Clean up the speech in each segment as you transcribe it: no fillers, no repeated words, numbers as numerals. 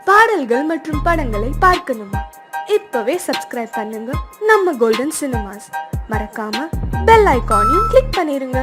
பாடல்கள் மற்றும் படங்களை பார்க்கணுமா? இப்பவே சப்ஸ்கிரைப் பண்ணுங்க நம்ம கோல்டன் சினிமாஸ். மறக்காம பெல் ஐகானையும் கிளிக் பண்ணிருங்க.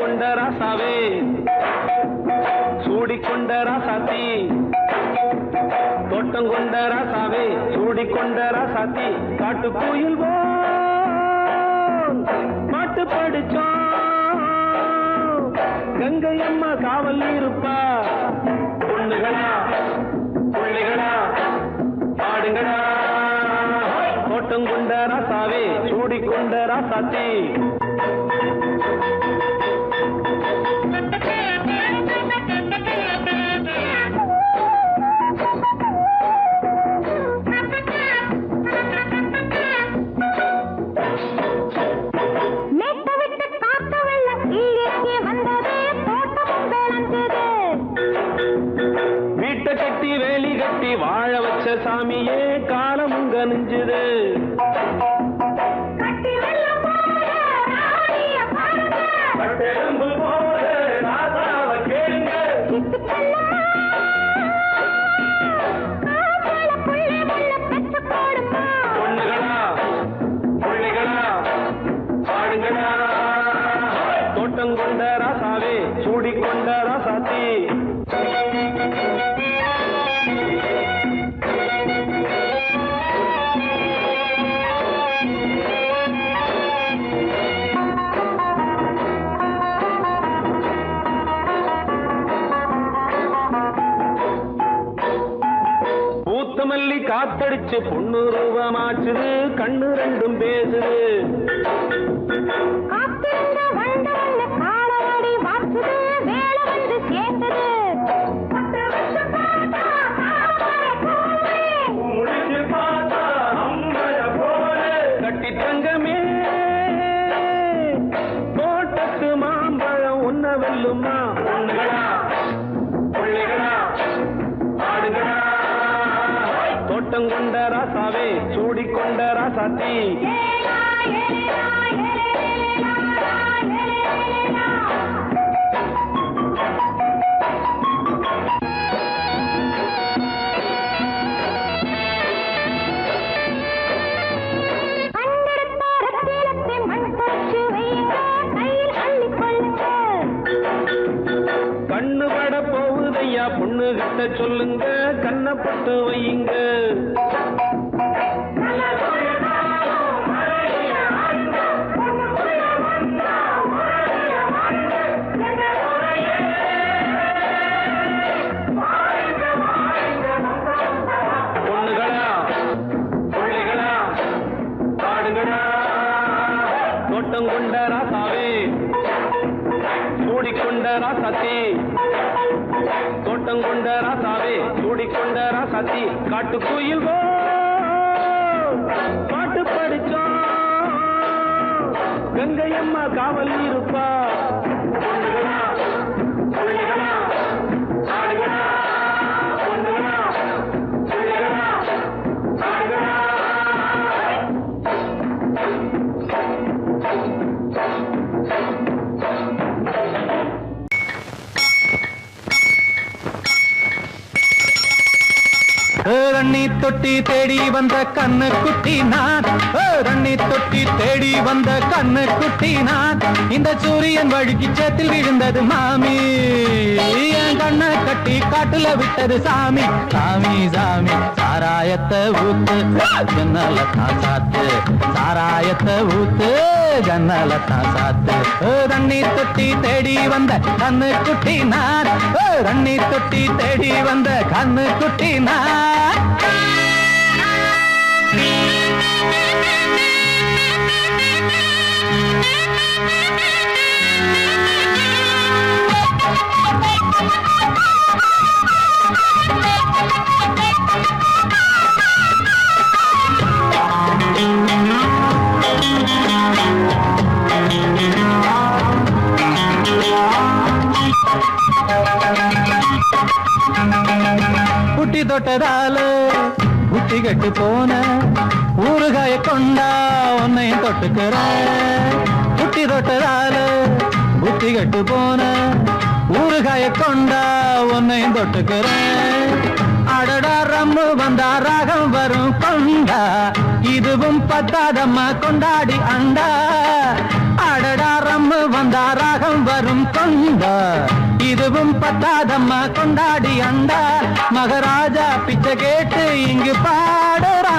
கொண்ட ராசாவே சூடிக்கொண்ட ராசாத்தி, தோட்டம் கொண்ட ராசாவே சூடிக்கொண்ட ராசாத்தி, காட்டுக்குயில் பாட்டு படிச்சோம். கங்கை அம்மா காவல் இருப்பா. பொண்ணுகளா புள்ளிகளா பாடுங்களா. தோட்டம் கொண்ட ராசாவே சூடிக்கொண்ட ராசாத்தி. வீட்டை கட்டி வேலி கட்டி வாழ வச்ச சாமியே காலம் உங்க நெஞ்சுது. பொண்ணுகளா புள்ளிகளா பாடுங்களா. தோட்டம் கொண்ட ராசாவே சூடிக்கொண்ட ராசாத்தி. பூத்தமல்லி காத்தடிச்சு பொண்ணு ரூபமாச்சுது, கண்ணு ரெண்டும் பேசுது. கட்டி தங்கமே தோட்டத்து மாம்பழம் உன்ன வெல்லுமா. பொண்ணுகளா புள்ளிகளா ஆடுகளா. தோட்டம் கொண்ட ராசாவே சூடிக்கொண்ட ராசாத்தி. கண்ணு பட போகுதையா பொண்ணு கிட்ட சொல்லுங்க, கண்ணப்பட்டு வையுங்க. பொண்ணுகளா புள்ளிகளா பாடுங்களா. தோட்டம் கொண்ட ராசாவே சூடிக்கொண்ட ராசாத்தி. தோட்டம் கொண்ட ராசாவே சூடிக்கொண்ட ராசாத்தி, காட்டுக்குயில் பாட்டு படிச்சோம். கங்கை அம்மா காவல் இருப்பா. பொண்ணுகளா புள்ளிகளா ஆடுகளா. பொண்ணுகளா புள்ளிகளா ஆடுகளா. ரண்ணி தொட்டி தேடி வந்த கண்ணு குட்டி நான், ரண்ணி தொட்டி தேடி வந்த கண்ணு குட்டி நான். இந்த சூரியன் வழுக்கி சேத்தில் விழுந்தது மாமி, என் கண்ணை கட்டி காட்டுல விட்டது சாமி. சாமி சாமி சாராயத்தை ஊத்து ஜன்னல தான் சாத்து, சாராயத்தை ஊத்து ஜன்னல தான் சாத்து. ரண்ணி தொட்டி தேடி வந்த கண்ணு குட்டி நான், ரண்ணி தொட்டி தேடி வந்த கண்ணு குட்டி நான். தொட்டதால புத்தி கட்டு போன ஊறுகாய கொண்டா உன்னையும் தொட்டுக்கிற புத்தி தொட்டதால புத்தி கட்டு போன ஊறுகாய கொண்டா உன்னையும் தொட்டுக்கிற அடடா ரம்மு வந்தா ராகம் வரும் கொண்டா இதுவும் பத்தாதம்மா கொண்டாடி அண்டா அடடா ரம்மு வந்தா ராகம் வரும் கொண்டா இதுவும் பத்தாதம்மா கொண்டாடி அண்டா மகாராஜா பிச்சை கேட்டு இங்கு பாடுறா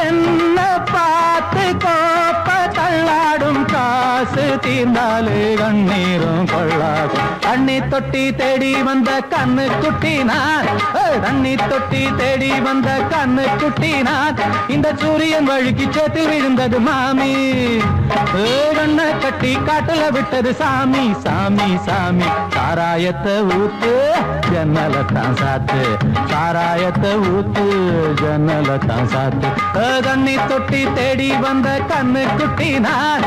என்ன பார்த்து கோப்ப தள்ளாடும் காசு தீர்ந்தாலே கண்ணீரும் கொள்ளாகும் தண்ணி தொட்டி தேடி வந்த கண்ணு குட்டினான் தண்ணி தொட்டி தேடி வந்த கண்ணு குட்டினான் இந்த சூரியன் வழுக்கி சேர்த்து விழுந்தது மாமி கண்ணை கட்டி காட்டுல விட்டது சாமி சாமி சாமி சாராயத்தை ஊத்து ஜன்னலத்தான் சாத்து சாராயத்தை ஊத்து ஜன்னலத்தான் சாத்து தண்ணி தொட்டி தேடி வந்த கண்ணு குட்டினான்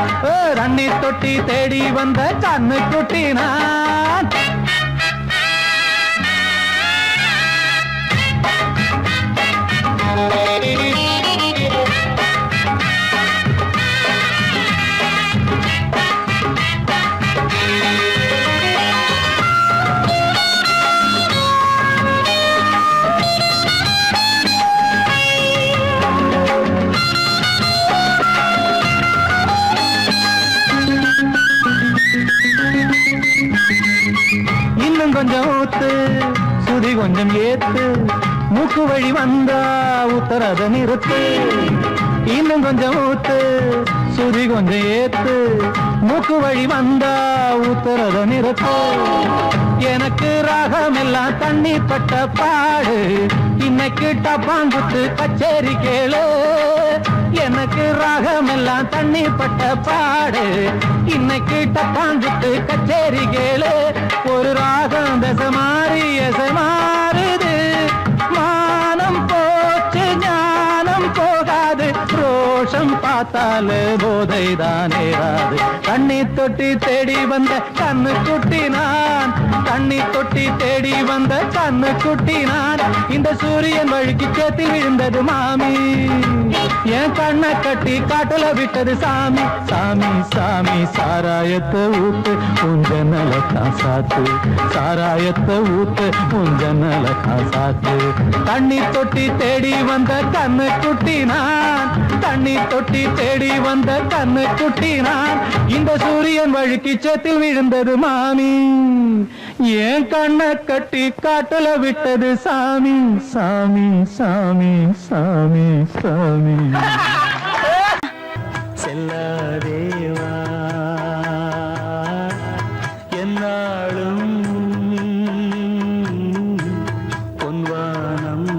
தண்ணி தொட்டி தேடி வந்த கண்ணு குட்டினான் இன்னும் கொஞ்சம் ஊத்து சுதி கொஞ்சம் ஏத்து மூக்கு வழி வந்தா உத்தரத நிறுத்து இன்னும் கொஞ்சம் ஊத்து சுதி கொஞ்சம் ஏத்து மூக்கு வழி வந்தா உத்தரத நிறுத்து எனக்கு ராகம் எல்லாம் தண்ணி பட்ட பாடு இன்னைக்கு டப்பாங்குத்து கச்சேரி கேளு எனக்கு ராகம் எல்லாம் தண்ணி பட்ட பாடு இன்னைக்கு டப்பாங்குத்து கச்சேரி கேளு ஒரு ராகம் தசை மாறி எசை மாறுது மானம் போச்சு ஞானம் போகாது ரோஷம் பார்த்தாலே போதை தானேராது தண்ணி தொட்டி தேடி வந்த கண்ணு குட்டினான் தண்ணி தொட்டி தேடி வந்த கண்ணு குட்டினான் இந்த சூரியன் வழுக்கி சேத்தில் விழுந்தது மாமி என் கண்ணை கட்டி காட்டுல விட்டது சாமி சாமி சாமி சாராயத்தை ஊத்து உஞ்சனலத்தான் சாத்து சாராயத்தை ஊத்து உஞ்சனலத்தான் சாத்து தண்ணி தொட்டி தேடி வந்த கண்ணு குட்டினான் தண்ணி தொட்டி தேடி வந்த கண்ணு குட்டினான் இந்த சூரியன் வழுக்கி சேத்தில் விழுந்தது மாமி என் கண்ணை கட்டி காட்டுல விட்டது சாமி சாமி சாமி சாமி சாமி செல்லாதேவா என்னாலும் பொன்வானம்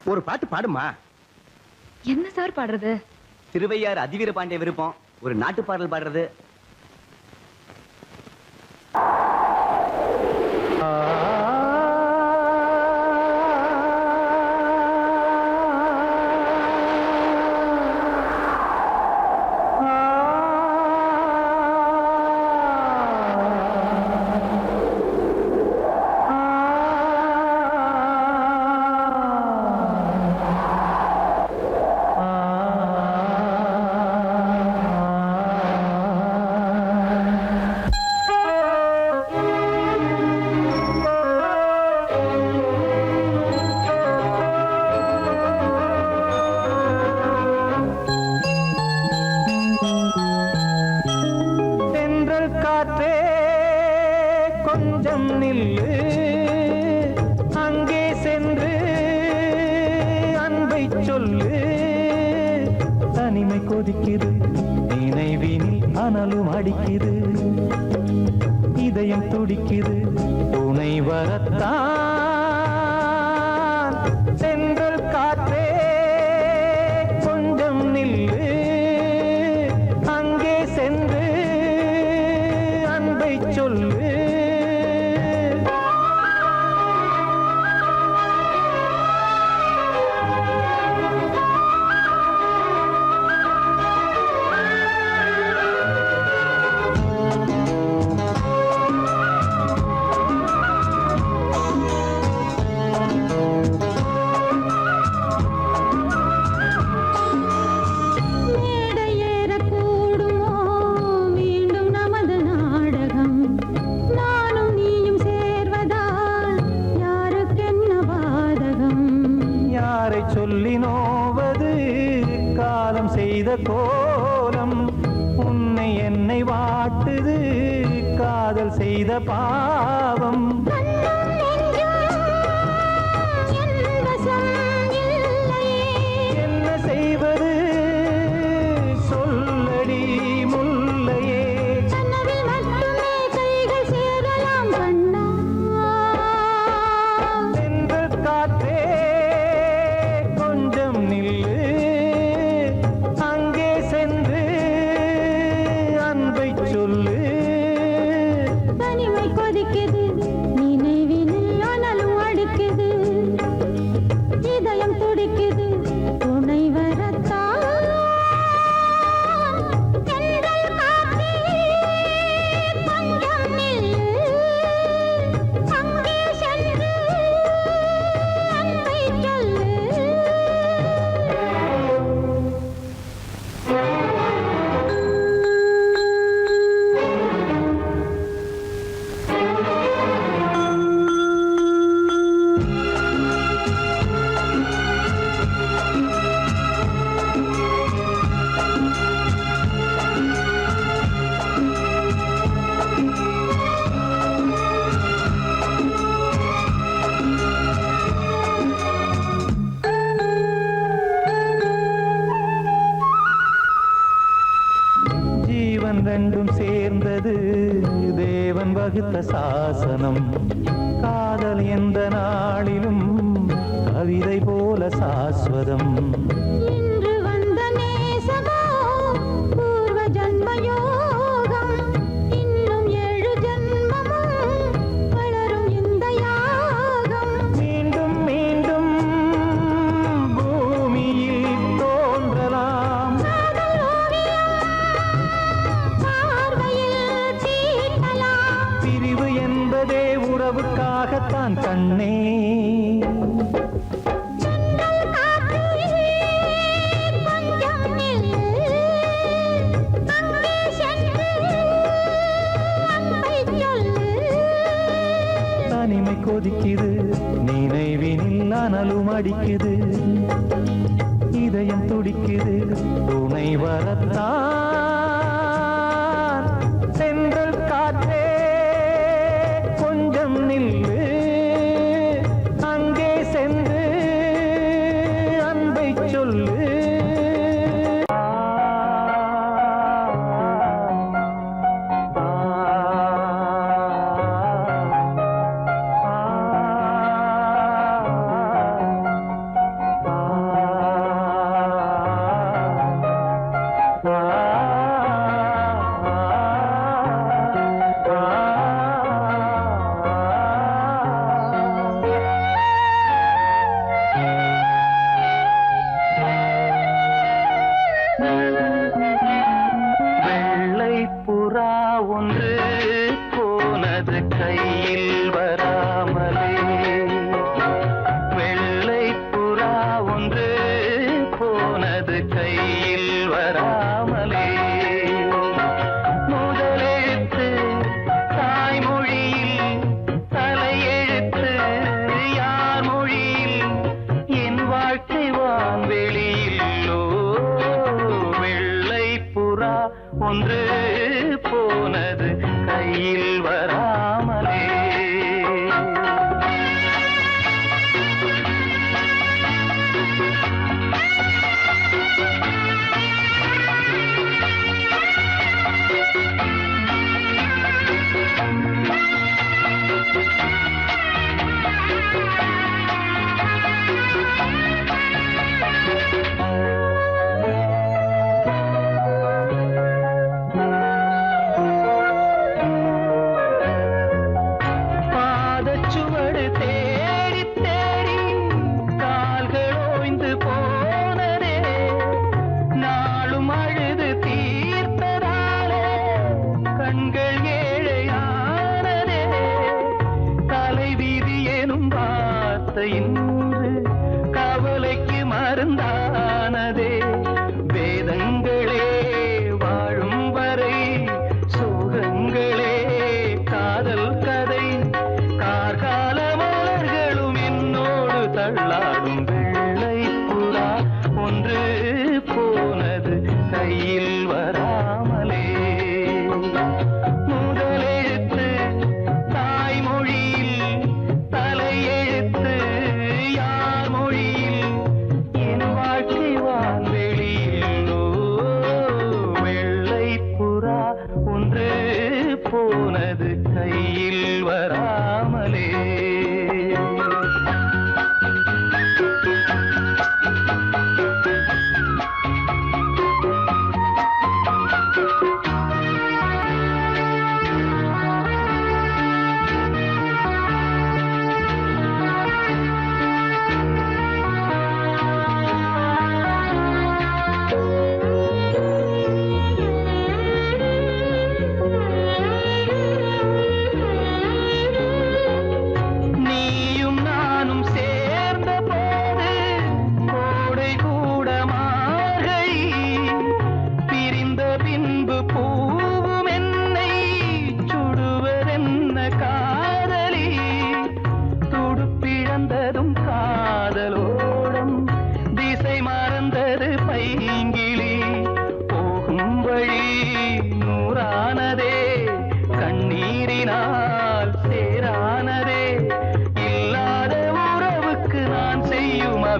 ஒரு பாட்டு பாடுமா. என்ன சார் பாடுறது? திருவையார் அதிவீர பாண்டிய விருப்பம். ஒரு நாட்டு பாடல் பாடுறது. இதயம் துடிக்குது துணை வரத்தான் சென்றல் காற்றே கொஞ்சம் நில்லு அங்கே சென்று அன்பை சொல்லு சொல்லி நோவது காலம் செய்த கோலம். உன்னை என்னை வாட்டுது காதல் செய்த பாவம். என்ன செய்வது சொல்லடி முல்லையே. சென்று காற்றே கொஞ்சம் நில்லு, அங்கே சென்று அன்பை சொல்லு. தனிமை கொதிக்குது நினைவினில் அனலும் அடிக்குது, இதயம் துடிக்குது துணை வரத்தான். தென்றல் காற்றே கொஞ்சம் நில்லு, அங்கே சென்று அன்பை சொல்லு. ஜீவன் ரெண்டும் சேர்ந்தது தேவன் வகுத்த சாசனம். காதல் எந்த நாளிலும் கவிதை போல சாஸ்வதம். இன்று வந்த நேசமோ பூர்வ ஜன்ம யோகம், இன்னும் 7 ஜன்மமும் வளரும் இந்த யாகம். மீண்டும் மீண்டும் பூமியில் தோன்றலாம். காதல் ஓவியம் பார்வையில் தீட்டலாம். பிரிவு என்பதே உறவுக்காகத்தான் கண்ணே. தென்றல் காற்றே கொஞ்சம் நில்லு, அங்கே சென்று அன்பை சொல்லு. தனிமை கொதிக்குது நினைவினில் அனலும் அடிக்குது, இதயம் துடிக்குது துணை வரத்தான். சென்றல் காற்றே கொஞ்சம் நில்லு, அங்கே சென்று அன்பை சொல்லு. வெள்ளை புறா ஒன்று போனது கையில் வராமலே. வெள்ளை புறா ஒன்று போனது கையில் வராமலே. முதலெழுத்து தாய்மொழியில், தலையெழுத்து யார் மொழியில், என் வாழ்க்கை வான்வெளியில்லோ. வெள்ளை புறா ஒன்று போனது கையில் வராமலே. பாதச்சுவடு தேடி தேடி கால்கள் ஓய்ந்து போனதே. நாளும் அழுது தீர்த்ததாலே கண்கள் ஏழையானதே. தலைவீதி எனும் வார்த்தை இன்று கவலைக்கு மருந்தானதே. வேதங்களே வாழும் வரை சோகங்களே காதல் கதை. கார்கால மலர்களும் என்னோடு தள்ளாடும் வெள்ளை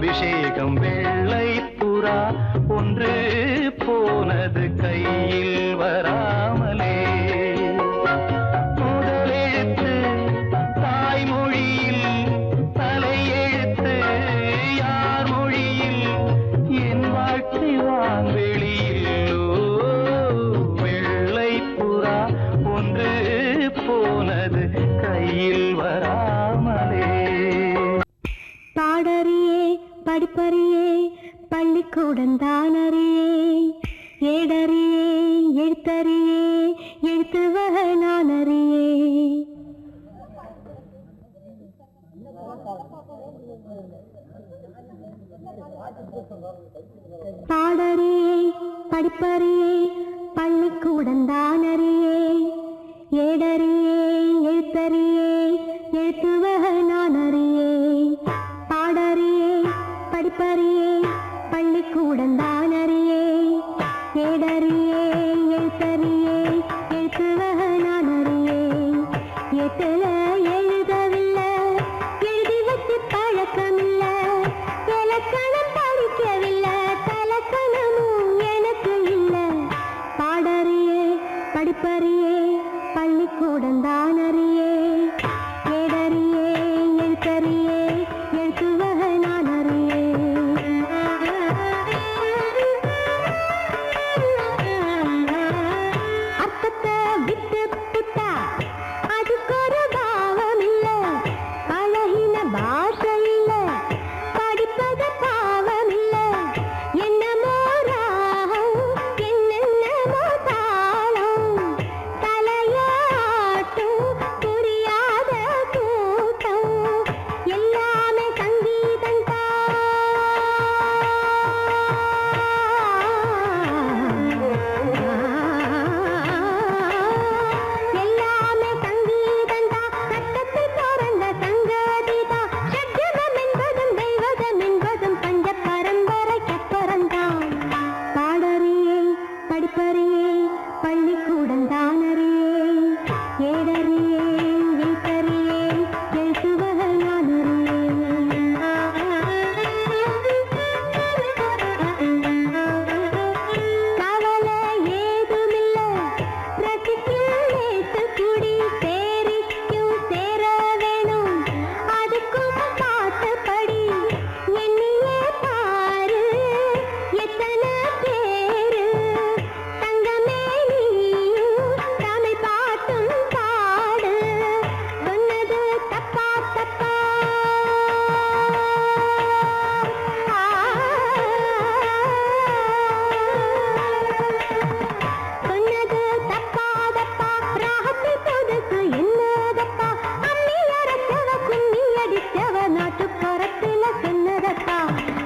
அபிஷேகம் வெள்ளை புறா ஒன்று போனது கையில் வராமலே முதலெழுத்து தாய்மொழியில் தலையெழுத்து யார் மொழியில் என் வாழ்க்கை வான்வெளியில் வெள்ளை புறா ஒன்று போனது கையில் வராமலே பாடறியே படிப்பறியே பள்ளிக்கூடந்தானறியே ஏடறியே எழுத்தறியே எழுத்துவக நானறியே பாடறியே படிப்பறியே பள்ளிக்கூடந்தானறியே ஏடறியே எழுத்தறியே எழுத்துவக நானறியே பாடறியே படிப்பறியே பள்ளிக்கூடந்தானறியே ஏடறியே எழுத்தறியே எழுத்துவக நானறியே எட்டுல எழுதவில்லை எழுதி வச்சு பழக்கமில்லை இலக்கணம் படிக்கவில்லை தலக்கணமும் எனக்கு இல்லை பாடறியே படிப்பறியே பள்ளிக்கூடந்தானறியே ஏடறியே எழுத்தறியே எழுத்துவக நானறியே அர்த்தத்தை விட்டு புட்டா அதுக்கு ஒரு பாவம் இல்லை பழகின பாஷை இல்லை படிப்பது பாவம் இல்லை என்னமோ ராகம் என்னென்னமோ தாளம் தலையாட்டும் புரியாத கூட்டம் எல்லாமே சங்கீதம் எல்லாமே சங்கீதம் சட்டத்தை பிறந்த சங்கதிதான் ஷட்ஜமம் என்பதும் தெய்வதம் என்பதும் பஞ்ச பரம்பரைக்கு பிறந்தான் பாடறியே படிப்பறியே பள்ளிக்கூடந்தானறியே ஏடறியே எழுத்தறியே எழுத்துவக கவலை ஏதுமில்லை ரசிக்கும் நேத்து குடி சேரிக்கும் சேர வேணும் அதுக்கும் பாட்டுப்படி எண்ணியே பாரு எத்தனை பேரு தங்கமே நீயும் தமிழ் பாட்டும் பாடு சொன்னது தப்பா தப்பா சொன்னது தப்பா தப்பா ராகத்தை புதுசு என்னதப்பா அம்மி அரைச்சவ கும்மி அடிச்சவ நாட்டு புறத்துல சொன்னதப்பா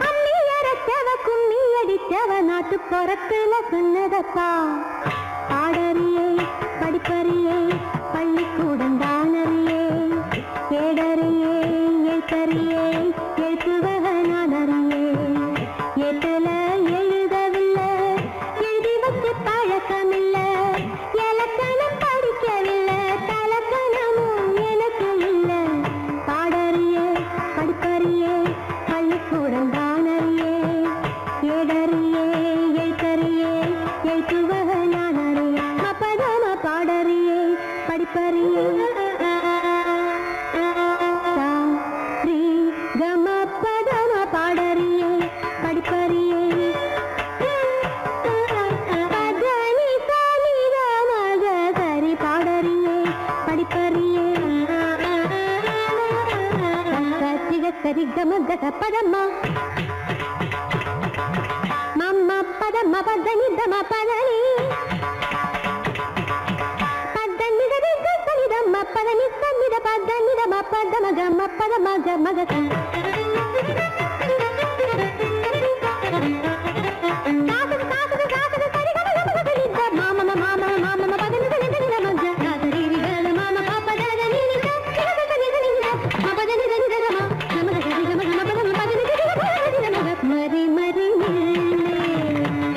அம்மி அரைச்சவ கும்மி அடிச்சவ நாட்டு புறத்துல சொன்னதப்பா பாடறியே படிப்பறியே பள்ளிக்கூடந்தானறியே ஏடறியே எழுத்தறியே எழுத்துவக நானறியே எட்டுல எழுதவில்லை எழுதி வச்சு பழக்கமில்லை இலக்கணம் படிக்கவில்லை தலக்கணமும் எனக்கு இல்லை பாடறியே படிப்பறியே பள்ளிக்கூடந்தானறியே ஏடறியே எழுத்தறியே எழுத்துவக நானறியே மப்பதம பாடறியே படிப்பறியே ரீ கம பதம பாடறியே படிப்பறியே பதனி சனி மக சரி பாடறியே படிப்பறியே சிக சரி கம கத பதம்மா மம்ம பதம பதனி தம பதனி பதனி தரி சனி தம பதனி சனி த பதனி தம பதம கம பதம கம கத மரி மரி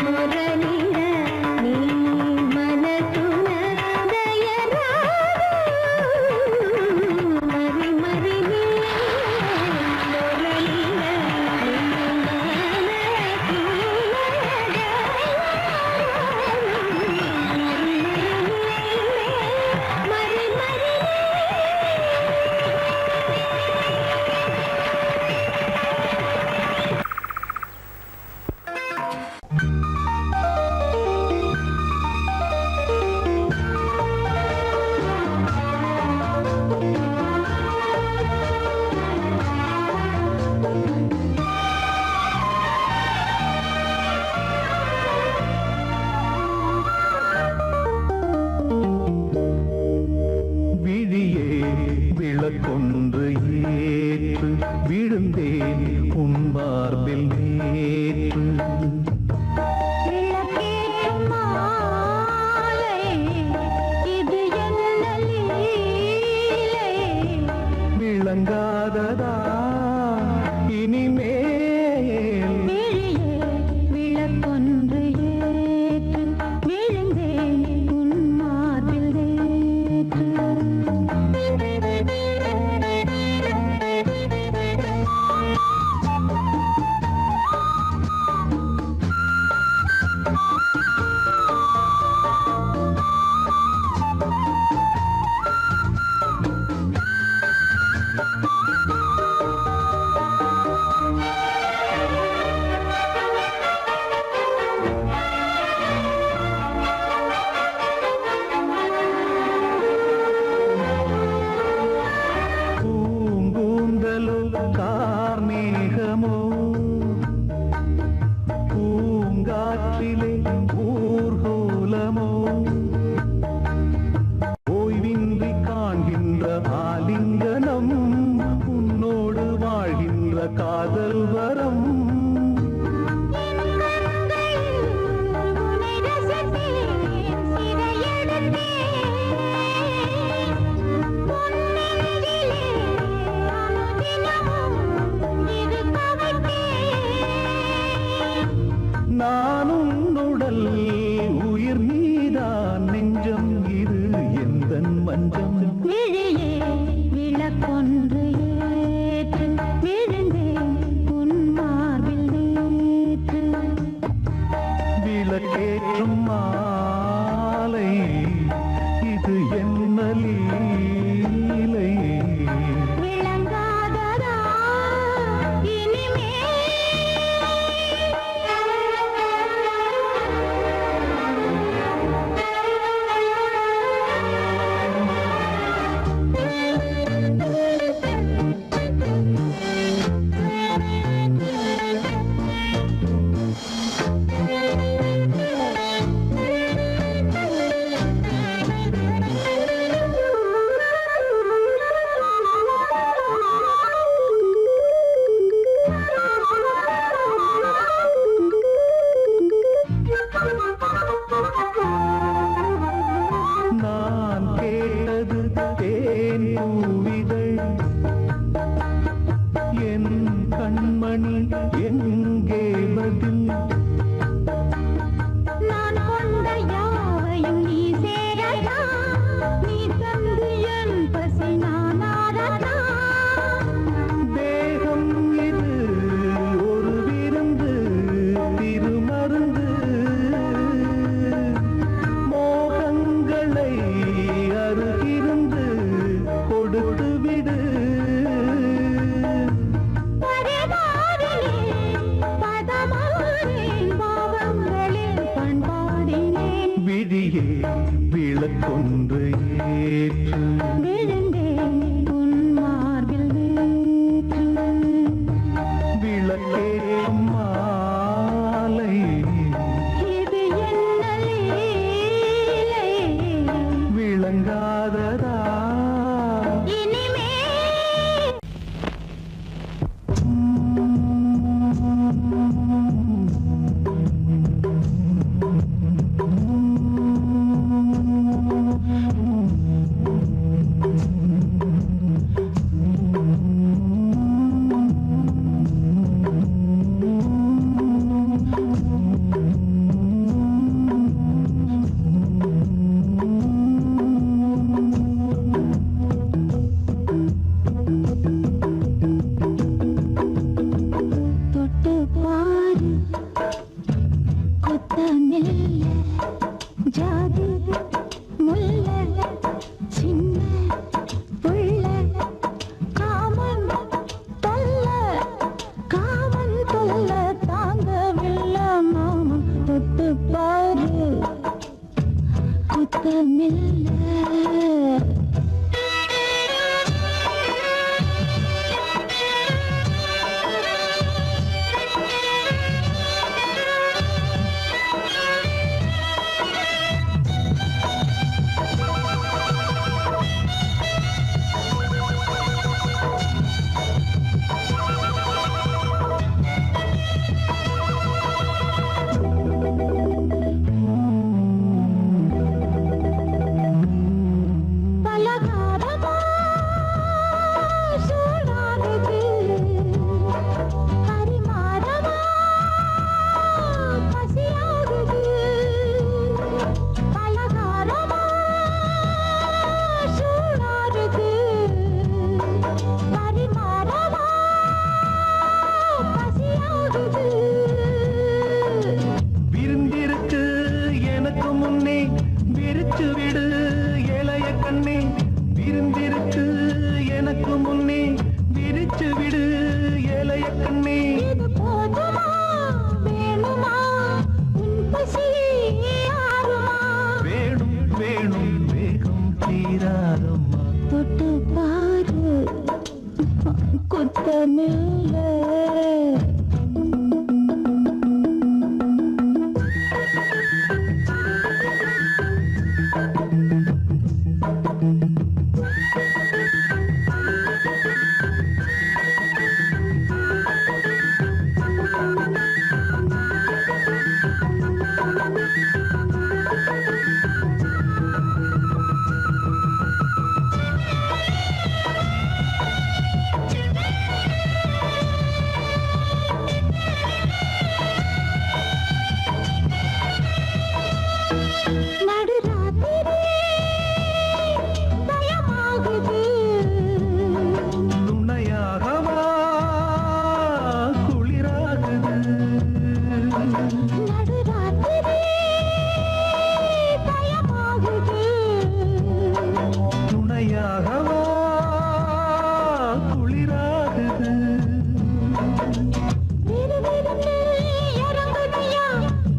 முரளிர நீ மனசுன தயரா மரி மரி விளக்கொன்று ஏற்று விழுந்தேன் உன் மார்பில் வீற்று விளக்கேறும் மாலை இது என்ன லீலை விளங்காததா இனிமே தொட்டு பாரு கொத்தமில்ல ஜாதி முல்ல சின்ன புள்ள காமன் தொல்ல தாங்கவில்லை மாமன் தொட்டு பாரு கொத்தமில்ல பலகாரமா சூடானது பரிமாறமா பசியாகுது பலகாரமா சூடானது பரிமாறமா பசியாகுது விருந்திருக்கு எனக்கு முன்னே விரிச்சு விடு இளைய கண்ணே விருந்திருக்கு எனக்கு முன்னே விரிச்சு விடு இளைய கண்ணே இது போதுமா வேணுமா உன் பசி ஆறுமா வேணும் வேணும் வேகம் தீராதம்மா தொட்டு பாரு குத்தமில்ல நடுராத்திரி பயமாகுது துணையாகவா குளிராகுது நடுராத்திரி பயமாகுது துணையாகவா குளிராகுது விறுவிறுன்னு இறங்குதையா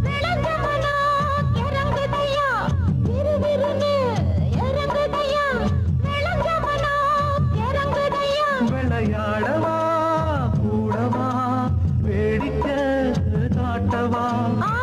விளங்கமனா இறங்குதையா விறுவிறுன்னு இறங்குதையா விளங்கமனா இறங்குதையா விளையாடவா கூடவா வேடிக்கை காட்டவா ஆ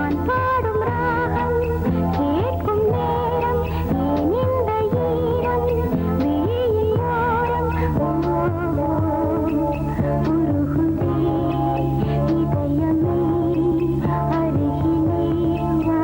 நான் பாடும் ராகம் கேட்கும் நேரம் ஏன் இந்த ஈரம் வெயில் ஓரம் உருகுதே இதயமே அருகிலே வா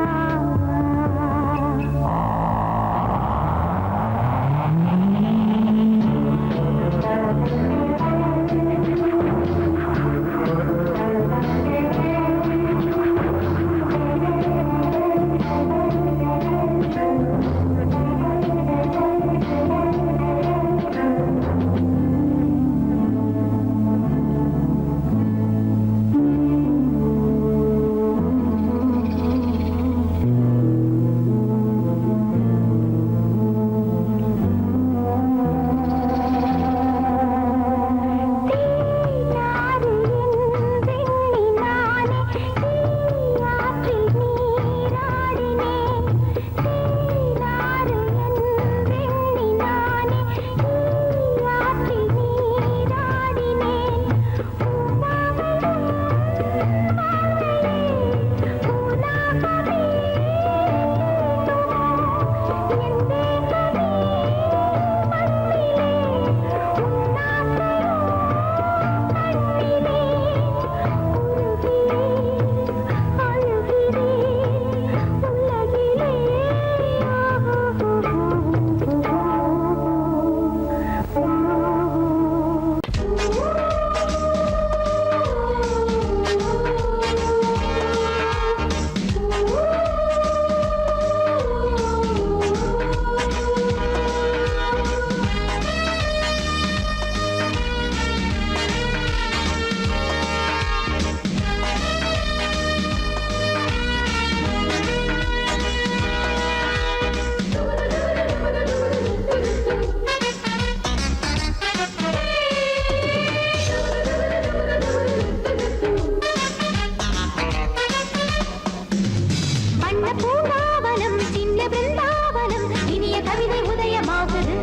பூங்காவனம் சின்ன பிருந்தாவனம் இனிய கவிதை உதயமாகுது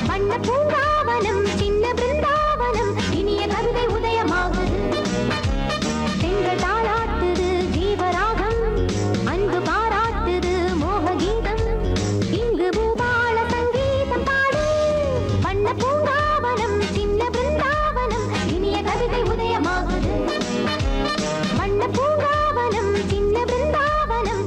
வண்ண பூங்காவனம் சின்ன பிருந்தாவனம் இனிய கவிதை உதயமாகுது பெண்கள் தாளாட்டுது ஜீவராகம் அன்பு பாராட்டுது மோக கீதம் இங்கு பூபால சங்கீதம் பாடு வண்ண பூங்காவனம் சின்ன பிருந்தாவனம் இனிய கவிதை உதயமாகுது வண்ண பூங்காவனம் சின்ன பிருந்தாவனம்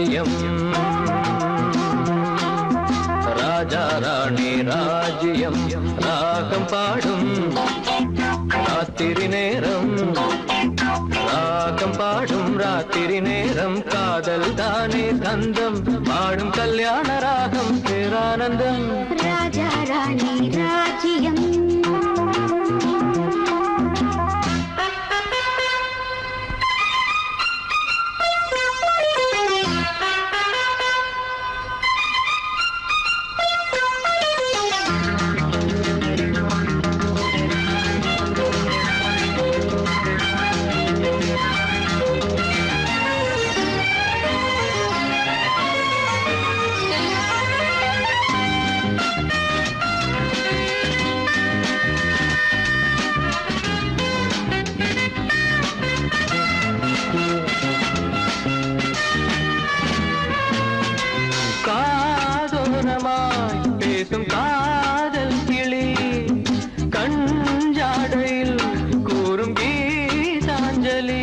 ராஜ்யம் ராஜா ராணி ராஜ்யம் ராகம் பாடும் ராத்திரி நேரம் ராகம் பாடும் ராத்திரி நேரம் காதல் தானே கந்தம் பாடும் கல்யாண ராகம் பேரானந்தம் ராஜா ராணி ராஜ்யம் பேசும் காதல் கிளி கஞ்சாடையில் கூறும் கீதாஞ்சலி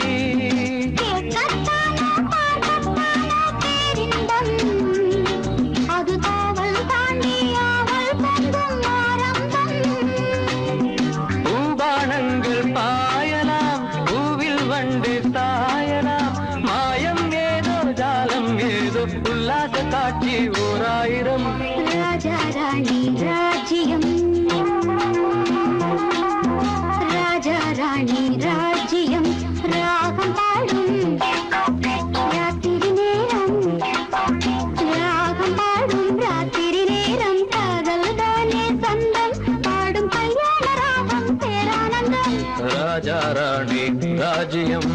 அது காவல் தாண்டி அவள் பொங்கும் ஆரம்பம் பூபானங்கள் பாயலாம் பூவில் வண்டு சாயலாம் மாயம் ஏதோ ஜாலம் ஏதோ உல்லாச காட்சி ஓராயிரம் ராஜா ராணி ராஜ்யம் ராஜா ராணி ராஜ்யம் ராகம் பாடும் ராத்திரி நேரம் ராகம் பாடும் ராத்திரி நேரம் காதல் தானே சொந்தம் பாடும் கல்யாண ராகம் பேரானந்தம் ராஜா ராணி ராஜ்யம்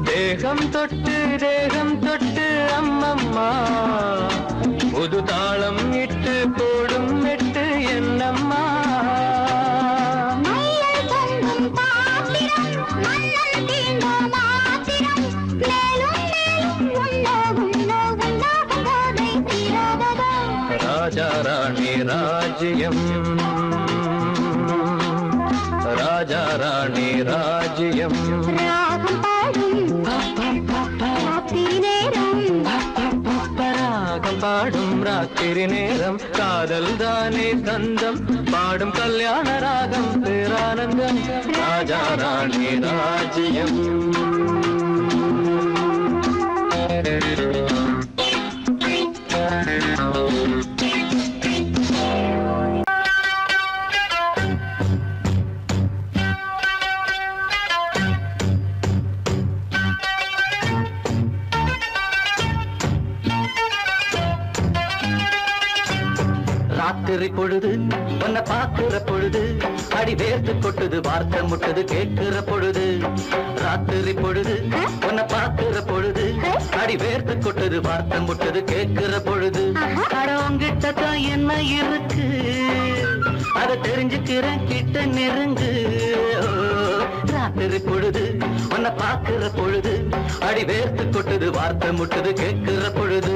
தேகம் தொட்டு அம்மம்மா புது தாளம் இட்டு போடும் மெட்டு என்னம்மா ராஜா ராணி ராஜ்யம் ராஜா ராணி ராஜ்யம் ராகம் பாடும் ராத்திரி நேரம் காதல் தானே கந்தம் பாடும் கல்யாண ராகம் பேரானந்தம் ராஜா ராணி ராஜ்யம் ராத்திரி பொழுது உன்னை பார்க்கிற பொழுது அடி வேர்த்து கொட்டுது வார்த்தை முட்டுது கேட்கிற பொழுது ராத்திரி பொழுது உன்னை பார்க்கிற பொழுது அடி வேர்த்து கொட்டுது வார்த்தை முட்டுது கேட்கிற பொழுது அடவங்கிட்ட தான் என்ன இருக்கு அதை தெரிஞ்சுக்கிறேன் கிட்ட நெருங்கு ராத்திரி பொழுது உன்னை பார்க்கிற பொழுது அடி வேர்த்து கொட்டுது வார்த்தை முட்டுது கேட்கிற பொழுது